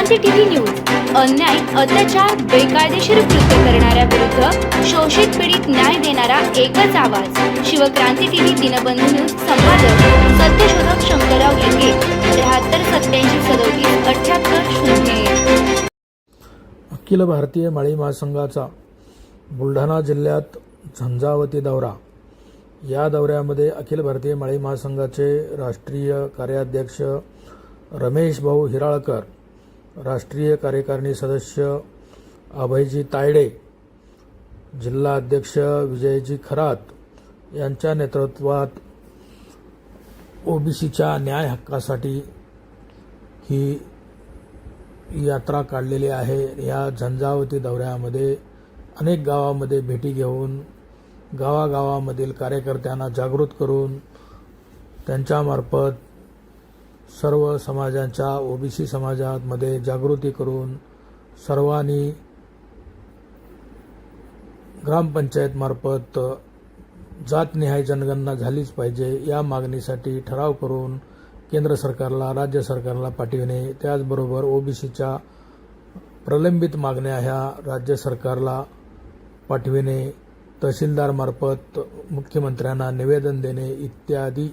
Shivkranti TV news अन्याय, अत्याचार, बेकायदेशीर कृत्य करणाऱ्या विरुद्ध शोषित पीडित न्याय देणारा एकच आवाज। शिवक्रांती टीव्ही दिनबंधू न्यूज संपादक सत्यशोधक शंकरराव लिंगे 73873780। अखिल भारतीय माळी महासंघाचा बुलढाणा जिल्ह्यात झंझावती दौरा। या दौऱ्यामध्ये अखिल भारतीय माळी महासंघाचे राष्ट्रीय कार्याध्यक्ष रमेश भाऊ हिराळकर, राष्ट्रीय कार्यकारिणी सदस्य अभयजी तायडे, जिल्हा अध्यक्ष विजयजी खरात यांच्या नेतृत्वात ओबीसीच्या न्याय हक्कासाठी ही यात्रा काढलेली आहे। या झंझावती दौऱ्यामध्ये अनेक गावामध्ये भेटी घेऊन गावागावामधील कार्यकर्त्यांना जागृत करून त्यांच्यामार्फत सर्व समाजांच्या ओबीसी समाजामध्ये जागृती करून सर्वांनी ग्रामपंचायतमार्फत जातनिहाय जनगणना झालीच पाहिजे या मागणीसाठी ठराव करून केंद्र सरकारला, राज्य सरकारला पाठविणे, त्याचबरोबर ओबीसीच्या प्रलंबित मागण्या ह्या राज्य सरकारला पाठविणे, तहसीलदारमार्फत मुख्यमंत्र्यांना निवेदन देणे इत्यादी